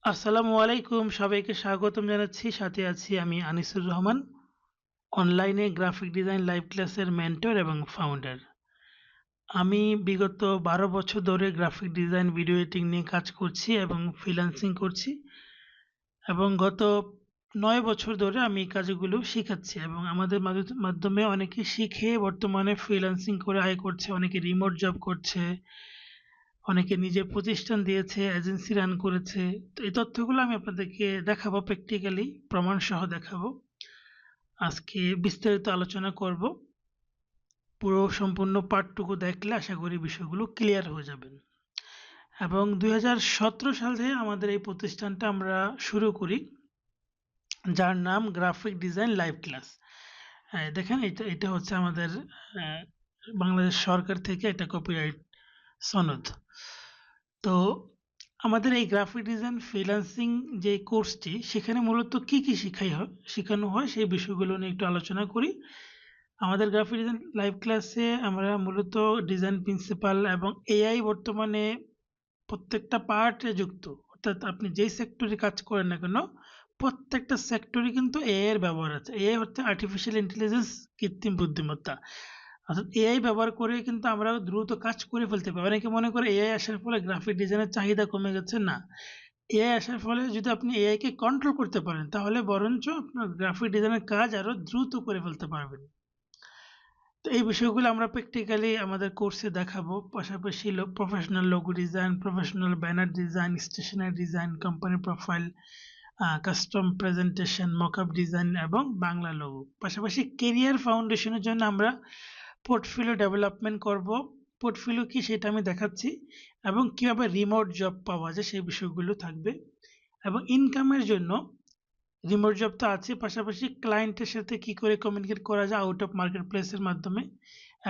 আসসালামু আলাইকুম। সবাইকে স্বাগতম জানাচ্ছি। সাথে আছি আমি আনিসুর রহমান। অনলাইনে গ্রাফিক ডিজাইন লাইভ ক্লাসের মেন্টর এবং ফাউন্ডার। আমি বিগত ১২ বছর ধরে গ্রাফিক ডিজাইন, ভিডিও এডিটিং নিয়ে কাজ করছি এবং ফ্রিল্যান্সিং করছি এবং গত ৯ বছর ধরে আমি এই কাজগুলো শিখাচ্ছি এবং আমাদের মাধ্যমে অনেকে শিখে বর্তমানে ফ্রিল্যান্সিং করে আয় করছে, অনেকে রিমোট জব করছে, অনেকে নিজের প্রতিষ্ঠান দিয়েছে, এজেন্সি রান করেছে। তো এই তথ্যগুলো আমি আপনাদেরকে দেখাবো, প্র্যাকটিক্যালি প্রমাণ সহ দেখাবো। আজকে বিস্তারিত আলোচনা করব। পুরো সম্পূর্ণ পাঠটুকু দেখলে আশা করি বিষয়গুলো ক্লিয়ার হয়ে যাবেন। এবং ২০১৭ সালে আমাদের এই প্রতিষ্ঠানটা আমরা শুরু করি, যার নাম গ্রাফিক ডিজাইন লাইভ ক্লাস। দেখেন, এটা হচ্ছে আমাদের বাংলাদেশ সরকার থেকে একটা কপিরাইট সনদ। তো আমাদের এই গ্রাফিক ডিজাইন ফ্রিল্যান্সিং যে কোর্সটি, সেখানে মূলত কি কি শেখানো হয় সেই বিষয়গুলো নিয়ে একটু আলোচনা করি। আমাদের গ্রাফিক ডিজাইন লাইভ ক্লাসে আমরা মূলত ডিজাইন প্রিন্সিপাল এবং এআই বর্তমানে প্রত্যেকটা পার্টে যুক্ত। অর্থাৎ আপনি যেই সেক্টরে কাজ করেন না কেন, প্রত্যেকটা সেক্টরে কিন্তু এআই এর ব্যবহার আছে। এআই হচ্ছে আর্টিফিশিয়াল ইন্টেলিজেন্স, কৃত্রিম বুদ্ধিমত্তা। অর্থাৎ এআই ব্যবহার করে কিন্তু আমরা দ্রুত কাজ করে ফেলতে পারি। অনেকে মনে করে এআই আসার ফলে গ্রাফিক ডিজাইনের চাহিদা কমে গেছে। না, এআই আসার ফলে যদি আপনি এআই কে কন্ট্রোল করতে পারেন, তাহলে বরঞ্চ আপনার গ্রাফিক ডিজাইনের কাজ আরো দ্রুত করে ফেলতে পারবেন। তো এই বিষয়গুলো আমরা প্র্যাকটিক্যালি আমাদের কোর্সে দেখাবো। পাশাপাশি professional logo design, professional banner design, stationery design, company profile, custom presentation, mockup design এবং বাংলা লোগো। পাশাপাশি কেরিয়ার ফাউন্ডেশনের জন্য আমরা পোর্টফোলিও ডেভেলপমেন্ট করব। পোর্টফোলিও কি সেটা আমি দেখাচ্ছি, এবং কিভাবে রিমোট জব পাওয়া যায় সেই বিষয়গুলো থাকবে। এবং ইনকামের জন্য রিমোট জব তো আছে, পাশাপাশি ক্লায়েন্টের সাথে কি করে কমিউনিকেট করা যায় আউট অফ মার্কেট প্লেসের মাধ্যমে,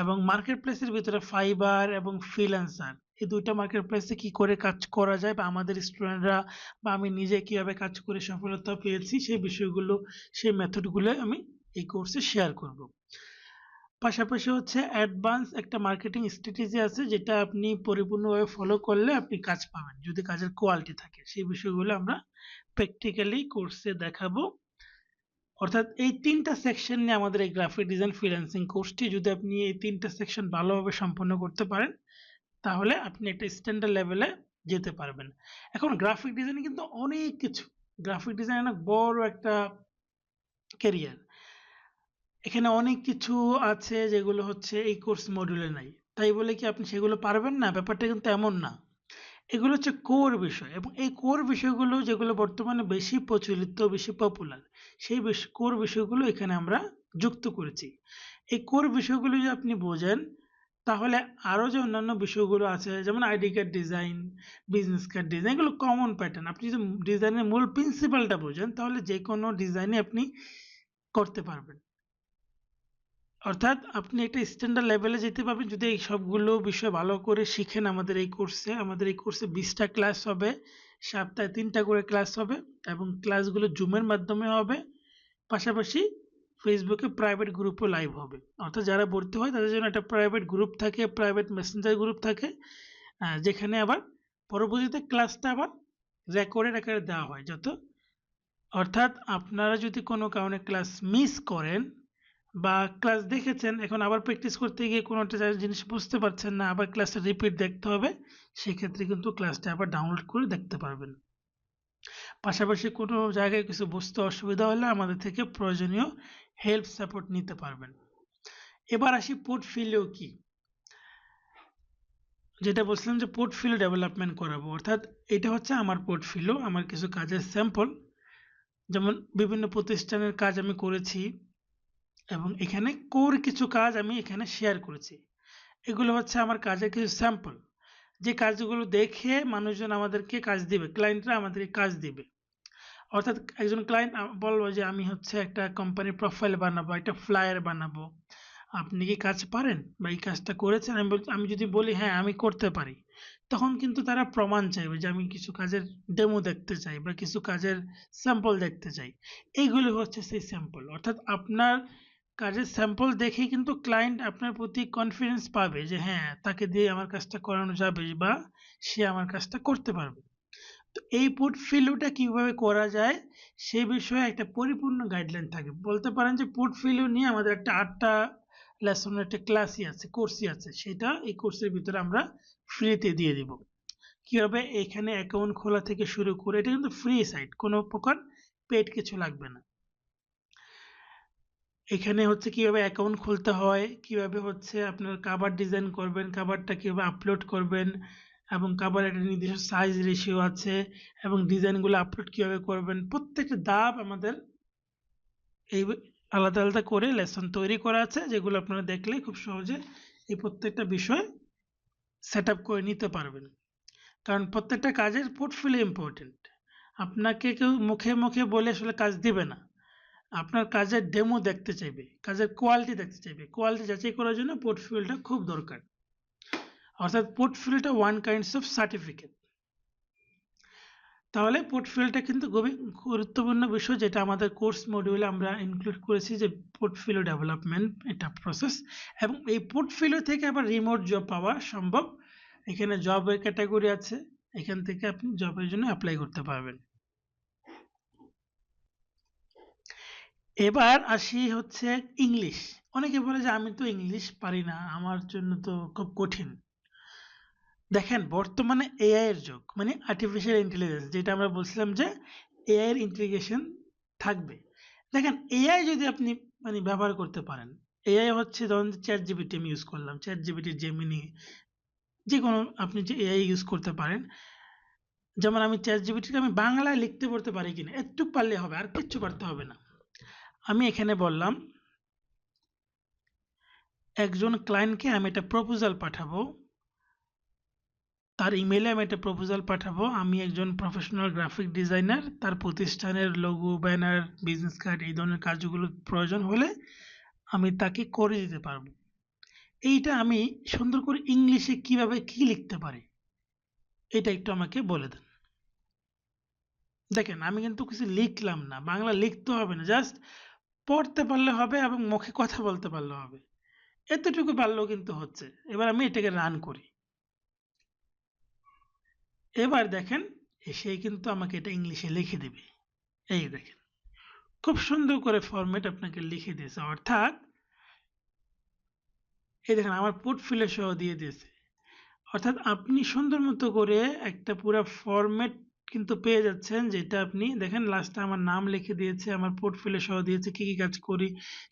এবং মার্কেট প্লেসের ভিতরে ফাইবার এবং ফ্রিল্যান্সার, এই দুইটা মার্কেট প্লেসে কি করে কাজ করা যায়, বা আমাদের স্টুডেন্টরা বা আমি নিজে কিভাবে কাজ করে সফলতা পেয়েছি সেই বিষয়গুলো, সেই মেথডগুলো আমি এই কোর্সে শেয়ার করব। পাশাপাশি হচ্ছে অ্যাডভান্স একটা মার্কেটিং স্ট্র্যাটেজি আছে, যেটা আপনি পরিপূর্ণভাবে ফলো করলে আপনি কাজ পাবেন যদি কাজের কোয়ালিটি থাকে। সেই বিষয়গুলো আমরা প্র্যাকটিক্যালি কোর্সে দেখাবো। অর্থাৎ এই ৩টা সেকশন নিয়ে আমাদের এই গ্রাফিক ডিজাইন ফ্রিল্যান্সিং কোর্সটি, যদি আপনি এই ৩টা সেকশন ভালোভাবে সম্পন্ন করতে পারেন, তাহলে আপনি একটা স্ট্যান্ডার্ড লেভেলে যেতে পারবেন। এখন গ্রাফিক ডিজাইনে কিন্তু অনেক কিছু, গ্রাফিক ডিজাইন অনেক বড় একটা ক্যারিয়ার। এখানে অনেক কিছু আছে যেগুলো হচ্ছে এই কোর্স মডিউলে নাই। তাই বলে কি আপনি সেগুলো পারবেন না? ব্যাপারটা কিন্তু এমন না। এগুলো হচ্ছে কোর বিষয়, এবং এই কোর বিষয়গুলো যেগুলো বর্তমানে বেশি প্রচলিত, বেশি পপুলার, সেই কোর বিষয়গুলো এখানে আমরা যুক্ত করেছি। এই কোর বিষয়গুলো যদি আপনি বোঝেন, তাহলে আরও যে অন্যান্য বিষয়গুলো আছে, যেমন ID card design, business card design, এগুলো কমন প্যাটার্ন। আপনি যদি ডিজাইনের মূল প্রিন্সিপালটা বোঝেন, তাহলে যে কোনো ডিজাইনে আপনি করতে পারবেন। অর্থাৎ আপনি একটা স্ট্যান্ডার্ড লেভেলে যেতে পারবেন যদি এই সবগুলো বিষয় ভালো করে শিখেন। আমাদের এই কোর্সে 20টা ক্লাস হবে, সপ্তাহে 3টা করে ক্লাস হবে, এবং ক্লাসগুলো জুমের মাধ্যমে হবে। পাশাপাশি ফেসবুকে প্রাইভেট গ্রুপও লাইভ হবে। অর্থাৎ যারা ভর্তি হয় তাদের জন্য একটা প্রাইভেট গ্রুপ থাকে, প্রাইভেট মেসেঞ্জার গ্রুপ থাকে, যেখানে আবার পরবর্তীতে ক্লাসটা আবার রেকর্ডের আকারে দেওয়া হয় যত। অর্থাৎ আপনারা যদি কোনো কারণে ক্লাস মিস করেন বা ক্লাস দেখেছেন, এখন আবার প্র্যাকটিস করতে গিয়ে কোনো একটা জিনিস বুঝতে পারছেন না, আবার ক্লাসটা রিপিট দেখতে হবে, সেক্ষেত্রে কিন্তু ক্লাসটা আবার ডাউনলোড করে দেখতে পারবেন। পাশাপাশি কোনো জায়গায় কিছু বুঝতে অসুবিধা হলে আমাদের থেকে প্রয়োজনীয় হেল্প সাপোর্ট নিতে পারবেন। এবার আসি পোর্টফোলিও কি, যেটা বলছিলাম যে পোর্টফোলিও ডেভেলপমেন্ট করাবো। অর্থাৎ এটা হচ্ছে আমার পোর্টফোলিও, আমার কিছু কাজের স্যাম্পল। যেমন বিভিন্ন প্রতিষ্ঠানের কাজ আমি করেছি, এবং এখানে কোর কিছু কাজ আমি এখানে শেয়ার করেছি। এগুলো হচ্ছে আমার কাজের কিছু স্যাম্পল, যে কাজগুলো দেখে মানুষজন আমাদেরকে কাজ দিবে, ক্লায়েন্টরা আমাদেরকে কাজ দিবে। অর্থাৎ একজন ক্লায়েন্ট বলবো যে আমি হচ্ছে একটা কোম্পানির প্রোফাইল বানাবো, একটা ফ্লায়ার বানাবো, আপনি কি কাজ পারেন বা এই কাজটা করেছেন? আমি যদি বলি হ্যাঁ আমি করতে পারি, তখন কিন্তু তারা প্রমাণ চাইবে যে আমি কিছু কাজের ডেমো দেখতে চাই বা কিছু কাজের স্যাম্পল দেখতে চাই। এইগুলো হচ্ছে সেই স্যাম্পল। অর্থাৎ আপনার কাজের স্যাম্পল দেখেই কিন্তু ক্লায়েন্ট আপনার প্রতি কনফিডেন্স পাবে যে হ্যাঁ, তাকে দিয়ে আমার কাজটা করানো যাবে বা সে আমার কাজটা করতে পারবে। তো এই পোর্টফোলিওটা কিভাবে করা যায় সেই বিষয়ে একটা পরিপূর্ণ গাইডলাইন থাকে। বলতে পারেন যে পোর্টফোলিও নিয়ে আমাদের একটা 8টা লেসনের একটা ক্লাসই আছে, কোর্সই আছে। সেটা এই কোর্সের ভিতরে আমরা ফ্রিতে দিয়ে দিব। কিভাবে এখানে অ্যাকাউন্ট খোলা থেকে শুরু করে, এটা কিন্তু ফ্রি সাইট, কোনো প্রকার পেড কিছু লাগবে না। এখানে হচ্ছে কিভাবে অ্যাকাউন্ট খুলতে হয়, কিভাবে হচ্ছে আপনার কভার ডিজাইন করবেন, কভারটা কিভাবে আপলোড করবেন, এবং কভার একটা নির্দিষ্ট সাইজ রেশিও আছে, এবং ডিজাইনগুলো আপলোড কিভাবে করবেন, প্রত্যেকটা ধাপ আমাদের এই আলাদা আলাদা করে লেসন তৈরি করা আছে, যেগুলো আপনারা দেখলে খুব সহজে এই প্রত্যেকটা বিষয় সেট আপ করে নিতে পারবেন। কারণ প্রত্যেকটা কাজের পোর্টফোলিও ইম্পর্টেন্ট। আপনাকে কেউ মুখে মুখে বলে আসলে কাজ দিবে না, আপনার কাজের ডেমো দেখতে চাইবে, কাজের কোয়ালিটি দেখতে চাইবে। কোয়ালিটি যাচাই করার জন্য পোর্টফোলিওটা খুব দরকার। অর্থাৎ পোর্টফোলিওটা ওয়ান কাইন্ডস অফ সার্টিফিকেট। তাহলে পোর্টফোলিওটা কিন্তু খুবই গুরুত্বপূর্ণ বিষয়, যেটা আমাদের কোর্স মডিউলে আমরা ইনক্লুড করেছি, যে পোর্টফোলিও ডেভেলপমেন্ট এটা প্রসেস। এবং এই পোর্টফোলিও থেকে আবার রিমোট জব পাওয়া সম্ভব। এখানে জবের ক্যাটাগরি আছে, এখান থেকে আপনি জবের জন্য অ্যাপ্লাই করতে পারবেন। এবার আসি হচ্ছে ইংলিশ। অনেকে বলে যে আমি তো ইংলিশ পারি না, আমার জন্য তো খুব কঠিন। দেখেন, বর্তমানে এআই এর যুগ, মানে আর্টিফিশিয়াল ইন্টেলিজেন্স, যেটা আমরা বলছিলাম যে এআই এর ইন্টিগ্রেশন থাকবে। দেখেন, এআই যদি আপনি মানে ব্যবহার করতে পারেন, এআই হচ্ছে ধরুন চ্যাট জিপিটি আমি ইউজ করলাম, চ্যাট জিপিটি, জেমিনি, যে কোনো আপনি যে এআই ইউজ করতে পারেন। যেমন আমি চ্যাট জিপিটিকে আমি বাংলায় লিখতে পড়তে পারি কিনা, একটু পারলে হবে, আর কিচ্ছু পারতে হবে না। আমি এখানে বললাম একজন ক্লায়েন্টকে আমি একটা প্রপোজাল পাঠাবো, তার ইমেইলে আমি একটা প্রপোজাল পাঠাবো। আমি একজন প্রফেশনাল গ্রাফিক ডিজাইনার, তার প্রতিষ্ঠানের লোগো, ব্যানার, বিজনেস কার্ড, এই ধরনের কাজগুলো প্রয়োজন হলে আমি তাকে করে দিতে পারবো। এইটা আমি সুন্দর করে ইংলিশে কিভাবে কি লিখতে পারি, এটা একটু আমাকে বলে দেন। দেখেন, আমি কিন্তু কিছু লিখলাম না, বাংলা লিখতে হবে না, জাস্ট পড়তে পারলে হবে এবং মুখে কথা বলতে পারলে হবে, এতটুকু পারলেও কিন্তু হচ্ছে। এবার আমি এটাকে রান করি। এবার দেখেন, সেই কিন্তু আমাকে এটা ইংলিশে লিখে দিবে। এই দেখেন, খুব সুন্দর করে ফরম্যাট আপনাকে লিখে দিয়েছে। অর্থাৎ এই দেখেন আমার পোর্টফোলিও সহ দিয়ে দিয়েছে। অর্থাৎ আপনি সুন্দর মতো করে একটা পুরো ফরম্যাট কিন্তু পেয়ে যাচ্ছেন, যেটা আপনি দেখেন লাস্টে আমার নাম লিখে দিয়েছে, আমার পোর্টফোলিও সহ দিয়েছে, কি কি কাজ করি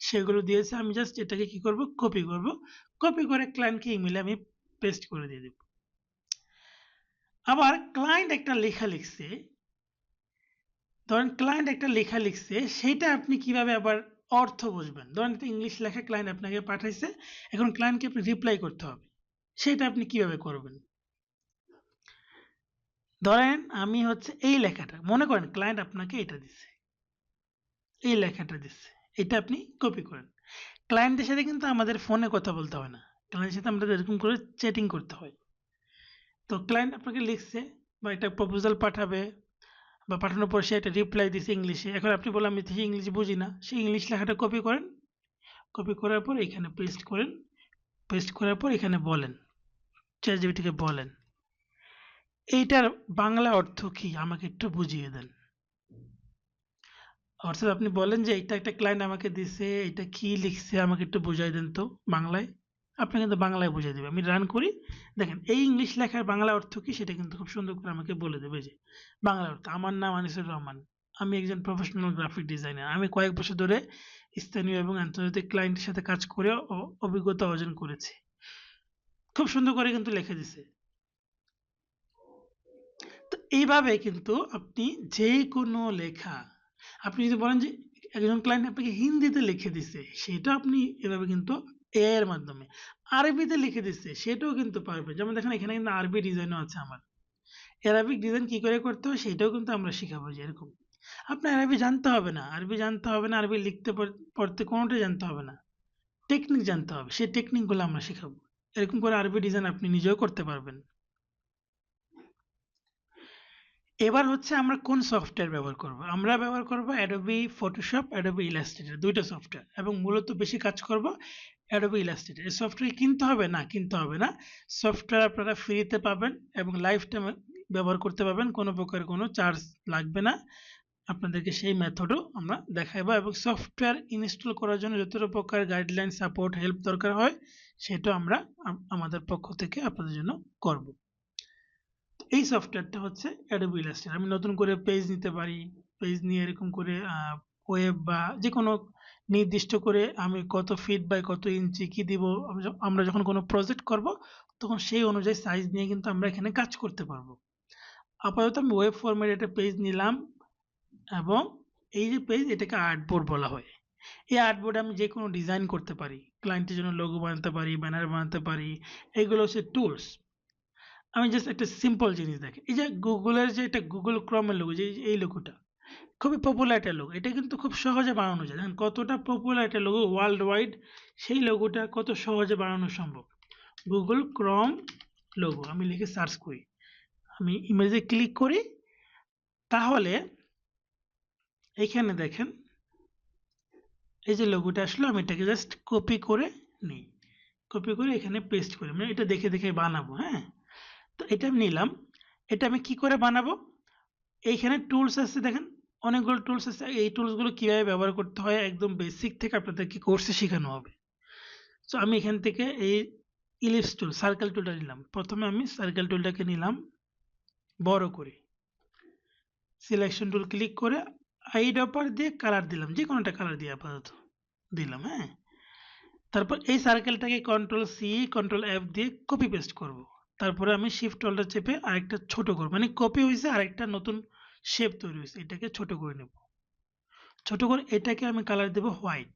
সেগুলো দিয়েছে। আমি জাস্ট এটাকে কি করব, কপি করব। কপি করে ক্লায়েন্টকে ইমেইলে আমি পেস্ট করে দিয়ে দেব। আবার ক্লায়েন্ট একটা লেখা লিখছে, ধরেন ক্লায়েন্ট একটা লেখা লিখছে, সেটা আপনি কিভাবে আবার অর্থ বুঝবেন। ধরেন একটা ইংলিশ লেখা ক্লায়েন্ট আপনাকে পাঠাইছে, এখন ক্লায়েন্টকে আপনি রিপ্লাই করতে হবে, সেটা আপনি কিভাবে করবেন। ধরেন আমি হচ্ছে এই লেখাটা, মনে করেন ক্লায়েন্ট আপনাকে এটা দিচ্ছে, এই লেখাটা দিচ্ছে, এটা আপনি কপি করেন। ক্লায়েন্টের সাথে কিন্তু আমাদের ফোনে কথা বলতে হয় না, ক্লায়েন্টের সাথে আমাদের এরকম করে চ্যাটিং করতে হয়। তো ক্লায়েন্ট আপনাকে লিখছে বা একটা প্রপোজাল পাঠাবে, বা পাঠানোর পর সে একটা রিপ্লাই দিছে ইংলিশে। এখন আপনি বললেন আমি তো ইংলিশ বুঝি না, সেই ইংলিশ লেখাটা কপি করেন, কপি করার পর এখানে পেস্ট করেন, পেস্ট করার পর এখানে বলেন, চ্যাটজিপিটিকে বলেন এইটার বাংলা অর্থ কি আমাকে একটু বুঝিয়ে দেন। অর্থাৎ আপনি বলেন যে এটা একটা ক্লায়েন্ট আমাকে দিছে, এটা কি লিখছে আমাকে একটু বুঝাই দেন তো বাংলায়। আপনি কিন্তু বাংলায় বুঝিয়ে দেবে। আমি রান করি, দেখেন এই ইংলিশ লেখার বাংলা অর্থ কি সেটা কিন্তু খুব সুন্দর করে আমাকে বলে দেবে। যে বাংলা অর্থ, আমার নাম আনিসুর রহমান, আমি একজন প্রফেশনাল গ্রাফিক ডিজাইনার, আমি কয়েক বছর ধরে স্থানীয় এবং আন্তর্জাতিক ক্লায়েন্টের সাথে কাজ করে অভিজ্ঞতা অর্জন করেছি। খুব সুন্দর করে কিন্তু লিখে দিছে। তো এইভাবে কিন্তু আপনি যে কোনো লেখা, আপনি যদি বলেন যে একজন ক্লায়েন্ট আপনাকে হিন্দিতে লিখে দিছে, সেটা আপনি এভাবে কিন্তু এআই এর মাধ্যমে, আরবিতে লিখে দিচ্ছে সেটাও কিন্তু পারবেন। যেমন দেখেন এখানে কিন্তু আরবি ডিজাইনও আছে আমার, অ্যারাবিক ডিজাইন কি করে করতে হয় সেটাও কিন্তু আমরা শিখাবো। যে এরকম আপনার আরবি জানতে হবে না, আরবি জানতে হবে না, আরবি লিখতে পড়তে কোনোটাই জানতে হবে না, টেকনিক জানতে হবে, সেই টেকনিকগুলো আমরা শিখাবো। এরকম করে আরবি ডিজাইন আপনি নিজেও করতে পারবেন। এবার হচ্ছে আমরা কোন সফটওয়্যার ব্যবহার করব। আমরা ব্যবহার করব অ্যাডোবি ফটোশপ, অ্যাডোবি ইলাস্ট্রেটর, দুইটা সফটওয়্যার, এবং মূলত বেশি কাজ করব অ্যাডোবি ইলাস্ট্রেটর। এই সফটওয়্যার কিনতে হবে না, কিনতে হবে না, সফটওয়্যার আপনারা ফ্রিতে পাবেন এবং লাইফ টাইম ব্যবহার করতে পারবেন, কোনো প্রকার কোনো চার্জ লাগবে না। আপনাদেরকে সেই মেথডও আমরা দেখাবো এবং সফটওয়্যার ইনস্টল করার জন্য যত প্রকার গাইডলাইন, সাপোর্ট, হেল্প দরকার হয় সেটাও আমরা আমাদের পক্ষ থেকে আপনাদের জন্য করব। এই সফটওয়্যারটা হচ্ছে অ্যাডোবি ইলাস্ট্রেটর। আমি নতুন করে পেজ নিতে পারি, পেজ নিয়ে এরকম করে ওয়েব বা যে কোনো নির্দিষ্ট করে আমি কত ফিট বাই কত ইঞ্চি কি দিব, আমরা যখন কোনো প্রজেক্ট করব তখন সেই অনুযায়ী সাইজ নিয়ে কিন্তু আমরা এখানে কাজ করতে পারবো। আপাতত আমি ওয়েব ফরম্যাটে একটা পেজ নিলাম এবং এই যে পেজ এটাকে আর্টবোর্ড বলা হয়। এই আর্টবোর্ডে আমি যে কোনো ডিজাইন করতে পারি, ক্লায়েন্টের জন্য লোগো বানাতে পারি, ব্যানার বানাতে পারি, এগুলো হচ্ছে টুলস। আমি জাস্ট একটা সিম্পল জিনিস দেখি, এই যে গুগলের যে এটা গুগল ক্রমের লোগো, যে এই লোগোটা খুবই পপুলার একটা লোগো, এটা কিন্তু খুব সহজে বানানো যায়। দেখেন কতটা পপুলার একটা লোগো ওয়ার্ল্ড ওয়াইড, সেই লোগোটা কত সহজে বানানো সম্ভব। গুগল ক্রম লোগো আমি লিখে সার্চ করি, আমি ইমেজে ক্লিক করি, তাহলে এখানে দেখেন এই যে লোগোটা আসলে আমি এটাকে জাস্ট কপি করে নিই, কপি করে এখানে পেস্ট করি, মানে এটা দেখে দেখে বানাবো। হ্যাঁ, তো এটা আমি নিলাম, এটা আমি কি করে বানাবো, এইখানে টুলস আছে, দেখেন অনেকগুলো টুলস আছে। এই টুলসগুলো কিভাবে ব্যবহার করতে হয় একদম বেসিক থেকে আপনাদেরকে কোর্সে শেখানো হবে। সো আমি এখান থেকে এই ইলিপস টুল, সার্কেল টুলটা নিলাম। প্রথমে আমি সার্কেল টুলটাকে নিলাম বড় করে, সিলেকশন টুল ক্লিক করে আইড্রপার দিয়ে কালার দিলাম, যে কোনো একটা কালার দিয়ে আপাতত দিলাম। হ্যাঁ, তারপর এই সার্কেলটাকে কন্ট্রোল সি কন্ট্রোল এফ দিয়ে কপি পেস্ট করব। তারপরে আমি শিফট অল্টার চেপে আরেকটা ছোট করব, মানে কপি হয়েছে আরেকটা নতুন শেপ তৈরি হয়েছে, এটাকে ছোট করে নেব। ছোট করে এটাকে আমি কালার দেব হোয়াইট।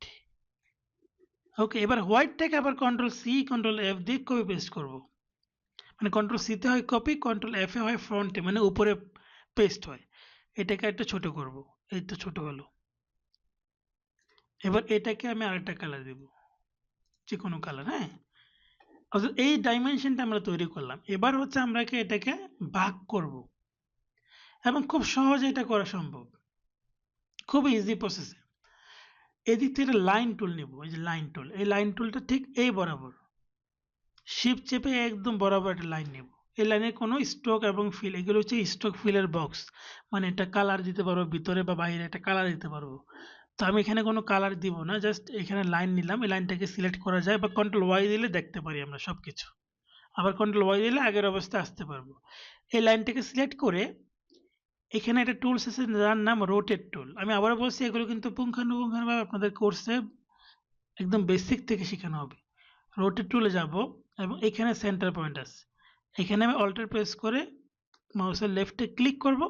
ওকে, এবার হোয়াইটটাকে আবার কন্ট্রোল সি কন্ট্রোল এফ দিয়ে কপি পেস্ট করব। মানে কন্ট্রোল সিতে হয় কপি, কন্ট্রোল এফ এ হয় ফ্রন্টে, মানে উপরে পেস্ট হয়। এটাকে একটা ছোট করব, এই তো ছোট হলো। এবার এটাকে আমি আরেকটা কালার দেব, যে কোনো কালার। হ্যাঁ, অর্থাৎ এই ডাইমেনশনটা আমরা তৈরি করলাম। এবার হচ্ছে আমরা এটাকে ভাগ করব এবং খুব সহজে এটা করা সম্ভব, খুব ইজি প্রসেসে। এদিক থেকে লাইন টুল নেব, এই যে লাইন টুল, এই লাইন টুলটা ঠিক এই বরাবর শিফট চেপে একদম বরাবর একটা লাইন নেব। এই লাইনে কোনো স্ট্রোক এবং ফিল, এগুলো হচ্ছে স্ট্রোক ফিলের বক্স, মানে এটা কালার দিতে পারবো ভিতরে বা বাইরে, একটা কালার দিতে পারবো। তো আমি এখানে কোনো কালার দিব না, জাস্ট এখানে লাইন নিলাম। এই লাইনটাকে সিলেক্ট করা যায় বা কন্ট্রোল ওয়াই দিলে দেখতে পারি আমরা সবকিছু, আবার কন্ট্রোল ওয়াই দিলে আগের অবস্থায় আসতে পারবো। এই লাইনটাকে সিলেক্ট করে এখানে একটা টুলস আছে যার নাম রোটেট টুল। আমি আবারও বলছি, এগুলো কিন্তু পুঙ্খানুপুঙ্খানুভাবে আপনাদের কোর্সে একদম বেসিক থেকে শেখানো হবে। রোটেট টুলে যাব এবং এখানে সেন্টার পয়েন্ট আছে, এখানে আমি অল্টার প্রেস করে মাউসের লেফটে ক্লিক করব,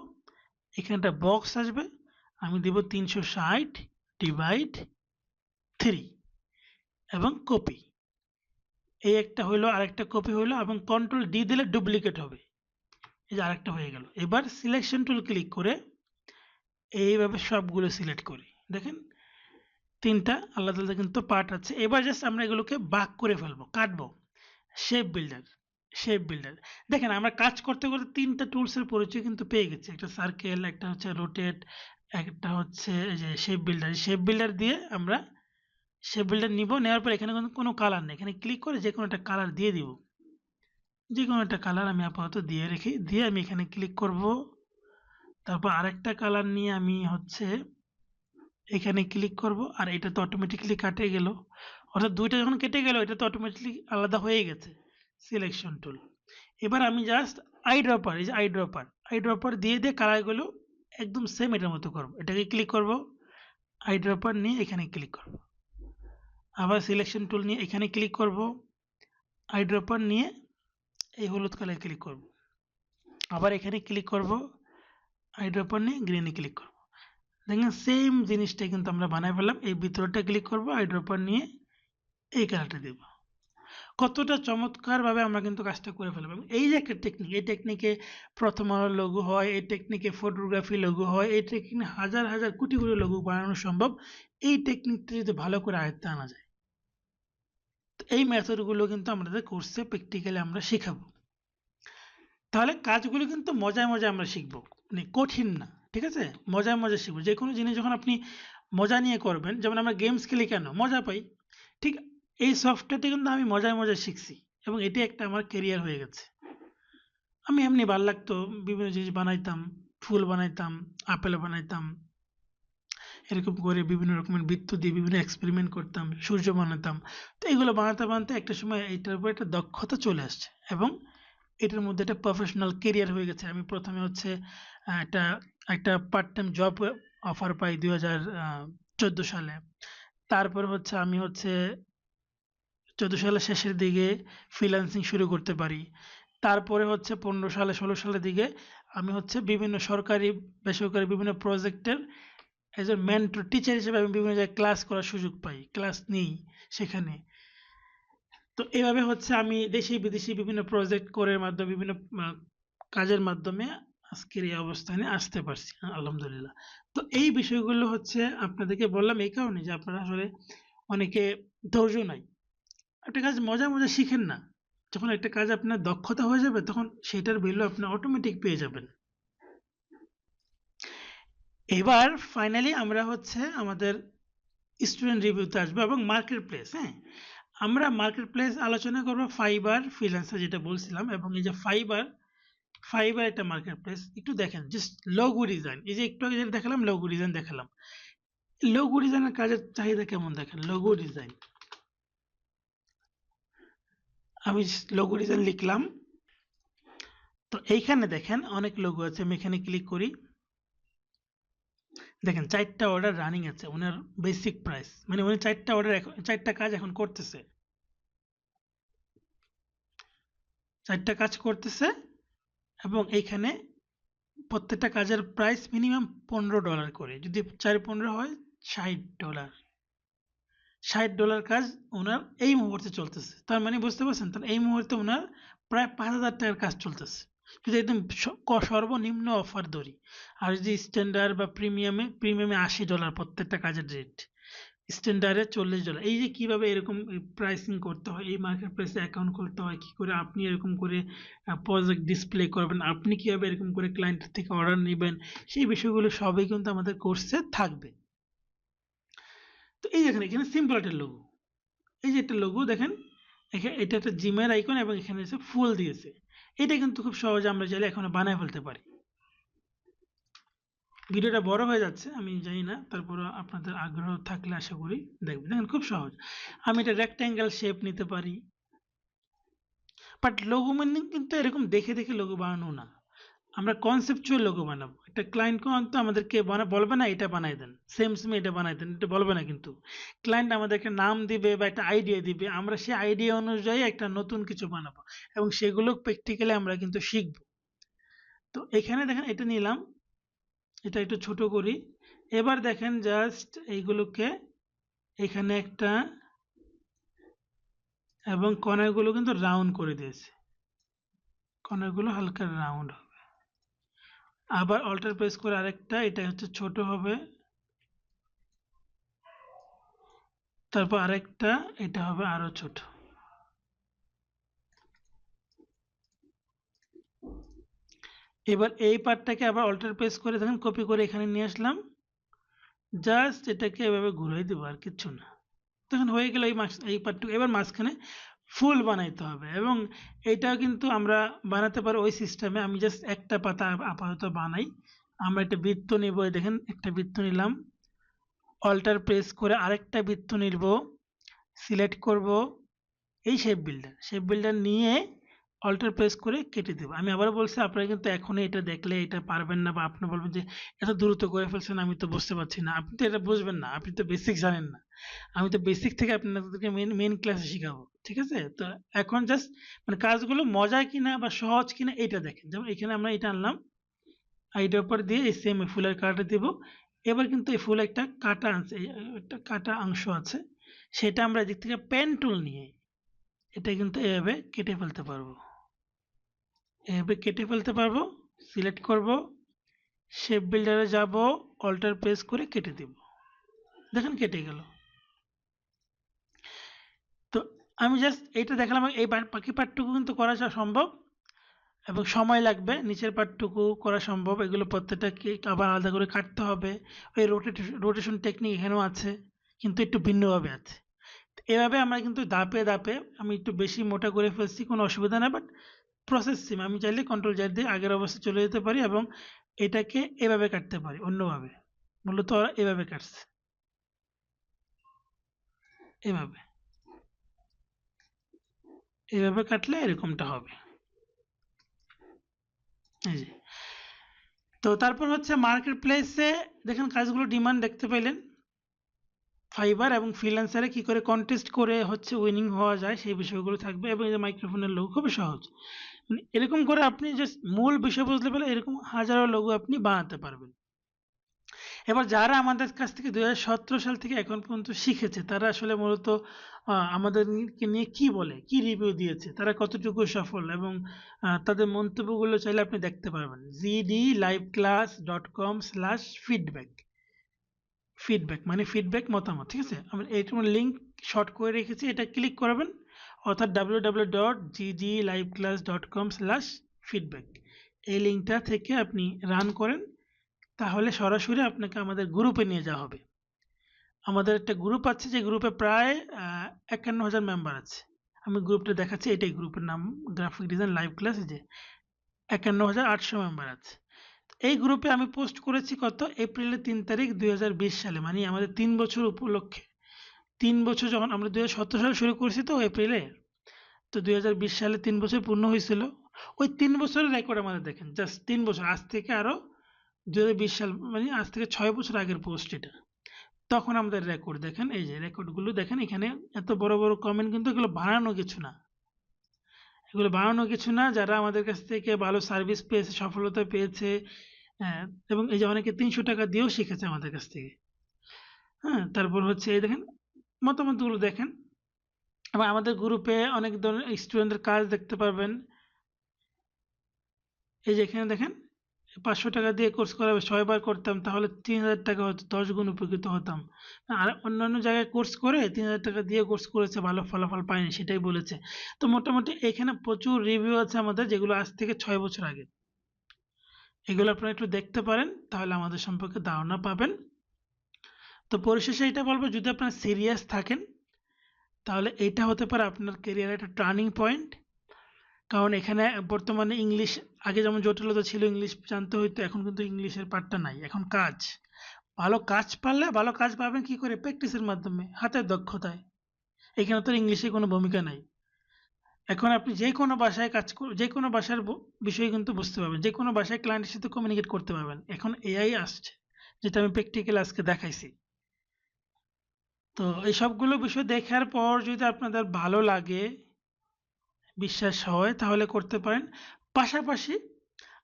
এখানে একটা বক্স আসবে, আমি দিব 360 ডিভাইড 3 এবং কপি। এই একটা হইলো, আরেকটা কপি হইলো, এবং কন্ট্রোল ডি দিলে ডুপ্লিকেট হবে, এই যে আরেকটা হয়ে গেল। এবার সিলেকশন টুল ক্লিক করে এইভাবে সবগুলো সিলেক্ট করি, দেখেন তিনটা আলাদা আলাদা কিন্তু পার্ট আছে। এবার জাস্ট আমরা এগুলোকে ভাগ করে ফেলবো, কাটবো। শেপ বিল্ডার, শেপ বিল্ডার, দেখেন আমরা কাজ করতে করতে তিনটা টুলসের পরিচয় কিন্তু পেয়ে গেছি, একটা সার্কেল, একটা হচ্ছে রোটেট, একটা হচ্ছে যে শেপ বিল্ডার। শেপ বিল্ডার দিয়ে আমরা শেপ বিল্ডার নিব, নেওয়ার পর এখানে কোনো কালার নেই, এখানে ক্লিক করে যে কোনো একটা কালার দিয়ে দিব, যে কোনো একটা কালার আমি আপাতত দিয়ে রেখে দিয়ে আমি এখানে ক্লিক করব। তারপর আরেকটা কালার নিয়ে আমি হচ্ছে এখানে ক্লিক করব, আর এটা তো অটোমেটিক্যালি কেটে গেল, অর্থাৎ দুইটা যখন কেটে গেল এটা তো অটোমেটিক্যালি আলাদা হয়ে গেছে। সিলেকশন টুল, এবার আমি জাস্ট আইড্রপার, এই যে আইড্রপার দিয়ে দিয়ে কালারগুলো একদম সেম এটার মতো করব। এটাকে ক্লিক করব, আইড্রপার নিয়ে এখানে ক্লিক করব, আবার সিলেকশন টুল নিয়ে এখানে ক্লিক করব, আইড্রপার নিয়ে এই হলুদ কালারে ক্লিক করব, আবার এখানে ক্লিক করব, আইড্রপার নিয়ে গ্রিনে ক্লিক করব। দেখেন সেম জিনিসটাই কিন্তু আমরা বানাই ফেললাম। এই ভিতরটা ক্লিক করব, আইড্রপার নিয়ে এই কালারটা দেব। কতটা চমৎকারভাবে আমরা কিন্তু কাজটা করে ফেলবো। এবং এই যে একটা টেকনিক, এই টেকনিকে প্রথম আলো লোগো হয়, এই টেকনিকে ফটোগ্রাফি লোগো হয়, এই টেকনিকে হাজার হাজার কোটি কোটি লোগো বানানো সম্ভব, এই টেকনিকটা যদি ভালো করে আয়ত্তে আনা যায়। তো এই মেথডগুলো কিন্তু আমাদের কোর্সে প্র্যাকটিক্যালি আমরা শেখাবো। তাহলে কাজগুলো কিন্তু মজায় মজায় আমরা শিখবো, মানে কঠিন না, ঠিক আছে? মজায় মজায় শিখবো। যে কোনো জিনিস যখন আপনি মজা নিয়ে করবেন, যেমন আমরা গেমস খেলি কেন? মজা পাই। ঠিক এই সফটওয়্যারটা কিন্তু আমি মজায় মজায় শিখছি এবং এটি একটা আমার ক্যারিয়ার হয়ে গেছে। আমি এমনি ভাল লাগতো, বিভিন্ন জিনিস বানাইতাম, ফুল বানাইতাম, আপেল বানাইতাম, এরকম করে বিভিন্ন রকমের বৃত্ত দিয়ে বিভিন্ন এক্সপেরিমেন্ট করতাম, সূর্য বানাতাম। তো এগুলো বানাতে বানাতে একটা সময় এটার উপর একটা দক্ষতা চলে আসছে এবং এটার মধ্যে একটা প্রফেশনাল কেরিয়ার হয়ে গেছে। আমি প্রথমে হচ্ছে একটা একটা পার্ট টাইম জব অফার পাই 2014 সালে। তারপর হচ্ছে আমি হচ্ছে 14 সালের শেষের দিকে ফ্রিল্যান্সিং শুরু করতে পারি। তারপরে হচ্ছে 15 সালে 16 সালের দিকে আমি হচ্ছে বিভিন্ন সরকারি বেসরকারি বিভিন্ন প্রজেক্টের এজ এ মেন্টর টিচার হিসেবে আমি বিভিন্ন জায়গায় ক্লাস করার সুযোগ পাই, ক্লাস নিই সেখানে। তো এভাবে হচ্ছে আমি দেশি বিদেশি বিভিন্ন প্রজেক্ট করে মাধ্যমে বিভিন্ন কাজের মাধ্যমে আজকের এই অবস্থানে আসতে পারছি আলহামদুলিল্লাহ। তো এই বিষয়গুলো হচ্ছে আপনাদেরকে বললাম এই কারণে যে আপনারা আসলে অনেকে ধৈর্য নাই, একটা কাজ মজা মজা শিখেন না, যখন একটা কাজ আপনার দক্ষতা হয়ে যাবে তখন সেটার ভ্যালু আপনি অটোমেটিক পেয়ে যাবেন। এবার ফাইনালি আমরা হচ্ছে আমাদের স্টুডেন্ট রিভিউতে আসবো এবং মার্কেট প্লেস। হ্যাঁ, আমরা মার্কেট প্লেস আলোচনা করবো, ফাইবার ফ্রিল্যান্সার যেটা বলছিলাম, এবং এই যে ফাইবার ফাইবার একটা মার্কেট প্লেস। একটু দেখেন জাস্ট লোগো ডিজাইন, এই যে একটু আগে যেটা দেখালাম লোগো ডিজাইন দেখালাম, লোগো ডিজাইনের কাজের চাহিদা কেমন দেখেন। লোগো ডিজাইন, আমি লোগো ডিজাইন লিখলাম, তো এইখানে দেখেন অনেক লোগো আছে। আমি এখানে ক্লিক করি, দেখেন 4টা অর্ডার রানিং আছে, ওনার বেসিক প্রাইস মানে উনি 4টা অর্ডার 4টা কাজ এখন করতেছে, 4টা কাজ করতেছে এবং এইখানে প্রত্যেকটা কাজের প্রাইস মিনিমাম $15 করে, যদি 4-15 হয় $60, $60 কাজ ওনার এই মুহূর্তে চলতেছে। তার মানে বুঝতে পারছেন, তার এই মুহূর্তে ওনার প্রায় 5,000 টাকার কাজ চলতেছে, যদি একদম সর্বনিম্ন অফার ধরি। আর যদি স্ট্যান্ডার্ড বা প্রিমিয়ামে $80 প্রত্যেকটা কাজের রেট, স্ট্যান্ডার্ডে $40। এই যে কিভাবে এরকম প্রাইসিং করতে হয়, এই মার্কেট প্লেসে অ্যাকাউন্ট করতে হয়, কি করে আপনি এরকম করে প্রজেক্ট ডিসপ্লে করবেন, আপনি কিভাবে এরকম করে ক্লায়েন্টের থেকে অর্ডার নেবেন, সেই বিষয়গুলো সবই কিন্তু আমাদের কোর্সে থাকবে। তো এই দেখেন এখানে সিম্পল একটা লোগো, এই যে একটা লোগো দেখেন, এটা একটা জিমের আইকন এবং এখানে এসে ফুল দিয়েছে। এটা কিন্তু খুব সহজে আমরা চাইলে এখন বানায় ফেলতে পারি। ভিডিওটা বড় হয়ে যাচ্ছে আমি জানি না, তারপর আপনাদের আগ্রহ থাকলে আশা করি দেখবেন। দেখেন খুব সহজ, আমি এটা রেক্ট্যাঙ্গেল শেপ নিতে পারি। বাট লোগো মানে কিন্তু এরকম দেখে দেখে লোগো বানানো না, আমরা কনসেপচুয়াল লোগো বানাবো। একটা ক্লায়েন্ট তো আমাদেরকে বলবে না এটা বানাই দেন, সেম এটা বানাই দেন, এটা বলবে না, কিন্তু ক্লায়েন্ট আমাদেরকে নাম দিবে বা একটা আইডিয়া দিবে, আমরা সেই আইডিয়া অনুযায়ী একটা নতুন কিছু বানাবো এবং সেগুলো প্র্যাকটিক্যালি আমরা কিন্তু শিখবো। তো এখানে দেখেন এটা নিলাম, এটা একটু ছোট করি। এবার দেখেন জাস্ট এইগুলোকে এখানে একটা, এবং কর্নারগুলো কিন্তু রাউন্ড করে দিয়েছে, কর্নারগুলো হালকা রাউন্ড হবে। আবার অল্টার প্রেস করে আরেকটা, এটা হচ্ছে ছোট হবে, তারপর আরেকটা, এটা হবে আরো ছোট। এবার এই পার্টটাকে আবার অল্টার প্রেস করে দেখেন কপি করে এখানে নিয়ে আসলাম, জাস্ট এটাকে এভাবে ঘুরাই দেবো আর কিচ্ছু না। তখন হয়ে গেল এই পার্টটুকু। এবার মাঝখানে ফুল বানাইতে হবে এবং এইটাও কিন্তু আমরা বানাতে পারি ওই সিস্টেমে। আমি জাস্ট একটা পাতা আপাতত বানাই। আমরা একটা বৃত্ত নিব, দেখেন একটা বৃত্ত নিলাম, অল্টার প্রেস করে আরেকটা বৃত্ত নিব, সিলেক্ট করব এই শেপ বিল্ডার নিয়ে অল্টার প্রেস করে কেটে দেব। আমি আবার বলছি, আপনারা কিন্তু এখনই এটা দেখলে এটা পারবেন না, বা আপনি বলবেন যে এত দ্রুত করে ফেলছেন আমি তো বুঝতে পারছি না। আপনি তো এটা বুঝবেন না, আপনি তো বেসিক জানেন না। আমি তো বেসিক থেকে আপনাদেরকে মেন ক্লাসে শিখাবো, ঠিক আছে? তো এখন জাস্ট মানে কাজগুলো মজা কিনা বা সহজ কিনা এটা দেখেন। যেমন এখানে আমরা এটা আনলাম, এইটার উপর দিয়ে এই সেম ফুলের কাটা দেব। এবার কিন্তু এই ফুল একটা কাটা আছে, একটা কাটা অংশ আছে, সেটা আমরা এদিক থেকে পেন টুল নিয়ে এটা কিন্তু এভাবে কেটে ফেলতে পারবো, এভাবে কেটে ফেলতে পারবো। সিলেক্ট করব, শেপ বিল্ডারে যাব, অল্টার প্রেস করে কেটে দিব, দেখেন কেটে গেল। তো আমি জাস্ট এইটা দেখালাম, এই বাকি পার্টটুকু কিন্তু করা সম্ভব এবং সময় লাগবে। নিচের পার্টটুকু করা সম্ভব, এগুলো প্রত্যেকটাকে আবার আলাদা করে কাটতে হবে। ওই রোটেশন টেকনিক এখানেও আছে, কিন্তু একটু ভিন্নভাবে আছে। এভাবে আমরা কিন্তু ধাপে ধাপে, আমি একটু বেশি মোটা করে ফেলছি, কোনো অসুবিধা নেই, বাট প্রসেস সিম, আমি চাইলে কন্ট্রোল জেড দিয়ে আগের অবস্থায় চলে যেতে পারি এবং এটাকে এভাবে কাটতে পারি অন্যভাবে। মূলত ওরা এভাবে কাটছে, এভাবে এভাবে কাটলে এরকমটা হবে। এই যে, তো তারপর হচ্ছে মার্কেট প্লেসে দেখেন কাজগুলো ডিমান্ড দেখতে পেলেন, ফাইবার এবং ফ্রিল্যান্সারে কি করে কন্টেস্ট করে হচ্ছে উইনিং হওয়া যায় সেই বিষয়গুলো থাকবে এবং এই যে মাইক্রোফোনের লোগো খুবই সহজ। মানে এরকম করে আপনি জাস্ট মূল বিষয় বুঝলে পেলে এরকম হাজারো লোগো আপনি বানাতে পারবেন। এবার যারা আমাদের কাছ থেকে 2017 সাল থেকে এখন পর্যন্ত শিখেছে তারা আসলে মূলত আমাদেরকে নিয়ে কি বলে, কি রিভিউ দিয়েছে, তারা কতটুকু সফল এবং তাদের মন্তব্যগুলো চাইলে আপনি দেখতে পারবেন gdliveclass.com/feedback। ফিডব্যাক মানে ফিডব্যাক মতামত, ঠিক আছে? আমি এইটার লিঙ্ক শর্ট করে রেখেছি, এটা ক্লিক করবেন, অর্থাৎ www.gdliveclass.com/feedback এই লিঙ্কটা থেকে আপনি রান করেন, তাহলে সরাসরি আপনাকে আমাদের গ্রুপে নিয়ে যাওয়া হবে। আমাদের একটা গ্রুপ আছে যে গ্রুপে প্রায় 51,000 মেম্বার আছে। আমি গ্রুপটা দেখাচ্ছি, এটাই গ্রুপের নাম, গ্রাফিক ডিজাইন লাইভ ক্লাস। যে 51,800 মেম্বার আছে। এই গ্রুপে আমি পোস্ট করেছি কত, এপ্রিলের 3 তারিখ 2020 সালে, মানে আমাদের 3 বছর উপলক্ষে। 3 বছর যখন আমরা 2017 সালে শুরু করেছি তো এপ্রিলে, তো 2020 সালে 3 বছর পূর্ণ হয়েছিল। ওই 3 বছরের রেকর্ড আমাদের দেখেন, জাস্ট 3 বছর, আজ থেকে আরো 2020 সাল মানে আজ থেকে 6 বছর আগের পোস্ট এটা। তখন আমাদের রেকর্ড দেখেন, এই যে রেকর্ডগুলো দেখেন, এখানে এত বড় বড় কমেন্ট, কিন্তু এগুলো বানানো কিছু না, এগুলো বানানো কিছু না। যারা আমাদের কাছ থেকে ভালো সার্ভিস পেয়েছে, সফলতা পেয়েছে, হ্যাঁ, এবং এই যে অনেকে 300 টাকা দিয়েও শিখেছে আমাদের কাছ থেকে। হ্যাঁ, তারপর হচ্ছে এই দেখেন মতামতগুলো দেখেন, এবং আমাদের গ্রুপে অনেক ধরনের স্টুডেন্টদের কাজ দেখতে পারবেন। এই যে এখানে দেখেন 500 টাকা দিয়ে কোর্স করাবে, 6 বার করতাম তাহলে 3000 টাকা হতো, 10 গুণ উপকৃত হতাম। আর অন্যান্য জায়গায় কোর্স করে 3000 টাকা দিয়ে কোর্স করেছে, ভালো ফলাফল পায়নি, সেটাই বলেছে। তো মোটামুটি এখানে প্রচুর রিভিউ আছে আমাদের, যেগুলো আজ থেকে 6 বছর আগে। এগুলো আপনারা একটু দেখতে পারেন, তাহলে আমাদের সম্পর্কে ধারণা পাবেন। তো পরিশেষে এটা বলবো, যদি আপনারা সিরিয়াস থাকেন তাহলে এটা হতে পারে আপনার ক্যারিয়ারে একটা টার্নিং পয়েন্ট। কারণ এখানে বর্তমানে ইংলিশ, আগে যেমন জটিলতা ছিল, ইংলিশ জানতে হইতো, এখন কিন্তু ইংলিশের পার্টটা নাই। এখন কাজ, ভালো কাজ পারলে ভালো কাজ পাবেন কি করে? প্র্যাকটিসের মাধ্যমে, হাতের দক্ষতায়। এখানে তো ইংলিশের কোনো ভূমিকা নাই। এখন আপনি যে কোনো ভাষায় কাজ যে কোনো ভাষার বিষয় কিন্তু বুঝতে পারবেন, যে কোনো ভাষায় ক্লায়েন্টের সাথে কমিউনিকেট করতে পারবেন। এখন এআই আসছে, যেটা আমি প্র্যাকটিক্যাল আজকে দেখাইছি। তো এই সবগুলো বিষয় দেখার পর যদি আপনাদের ভালো লাগে, বিশ্বাস হয়, তাহলে করতে পারেন। পাশাপাশি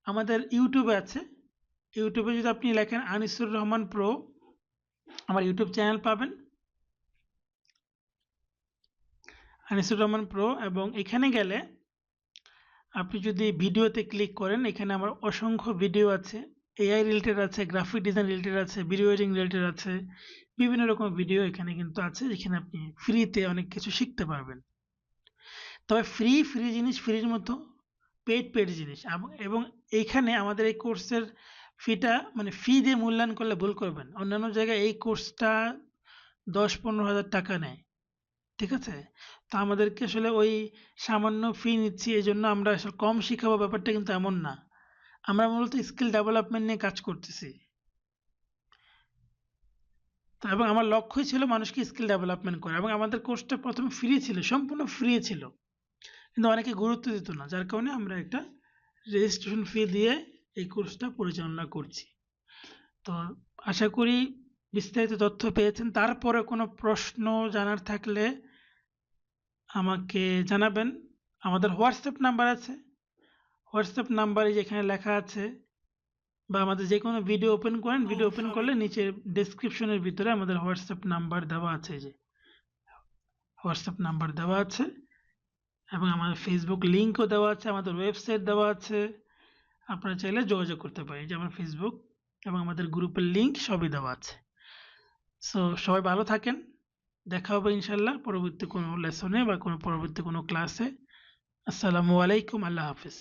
আমাদের ইউটিউবে আছে, ইউটিউবে যদি আপনি লেখেন আনিসুর রহমান প্রো, আমার ইউটিউব চ্যানেল পাবেন, আনিসুর রহমান প্রো। এবং এখানে গেলে আপনি যদি ভিডিওতে ক্লিক করেন, এখানে আমার অসংখ্য ভিডিও আছে, এআই রিলেটেড আছে, গ্রাফিক ডিজাইন রিলেটেড আছে, ভিডিও এডিটিং রিলেটেড আছে, বিভিন্ন রকম ভিডিও এখানে কিন্তু আছে, যেখানে আপনি ফ্রিতে অনেক কিছু শিখতে পারবেন। তবে ফ্রি জিনিস ফ্রির মতো, পেড জিনিস। এবং এইখানে আমাদের এই কোর্সের ফিটা, মানে ফি দিয়ে মূল্যায়ন করলে ভুল করবেন। অন্যান্য জায়গায় এই কোর্সটা 10-15 হাজার টাকা নেয়, ঠিক আছে? তো আমাদেরকে আসলে ওই সামান্য ফি নিচ্ছি, এই জন্য আমরা আসলে কম শিখাবো, ব্যাপারটা কিন্তু এমন না। আমরা মূলত স্কিল ডেভেলপমেন্ট নিয়ে কাজ করতেছি। তো এবং আমার লক্ষ্যই ছিল মানুষকে স্কিল ডেভেলপমেন্ট করা, এবং আমাদের কোর্সটা প্রথমে ফ্রি ছিল, সম্পূর্ণ ফ্রি ছিল, কিন্তু অনেকে গুরুত্ব দিত না, যার কারণে আমরা একটা রেজিস্ট্রেশন ফি দিয়ে এই কোর্সটা পরিচালনা করছি। তো আশা করি বিস্তারিত তথ্য পেয়েছেন। তারপরে কোনো প্রশ্ন জানার থাকলে আমাকে জানাবেন। আমাদের হোয়াটসঅ্যাপ নাম্বার আছে, হোয়াটসঅ্যাপ নাম্বারে যেখানে লেখা আছে, বা আমাদের যে কোনো ভিডিও ওপেন করেন, ভিডিও ওপেন করলে নিচে ডেসক্রিপশনের ভিতরে আমাদের হোয়াটসঅ্যাপ নাম্বার দেওয়া আছে, যে হোয়াটসঅ্যাপ নাম্বার দেওয়া আছে, এবং আমাদের ফেসবুক লিঙ্কও দেওয়া আছে, আমাদের ওয়েবসাইট দেওয়া আছে। আপনারা চাইলে যোগাযোগ করতে পারেন, যে আমার ফেসবুক এবং আমাদের গ্রুপের লিঙ্ক সবই দেওয়া আছে। সো সবাই ভালো থাকেন, দেখা হবে ইনশাল্লাহ পরবর্তী কোনো লেসনে বা কোনো পরবর্তী কোনো ক্লাসে। আসসালামু আলাইকুম, আল্লাহ হাফিজ।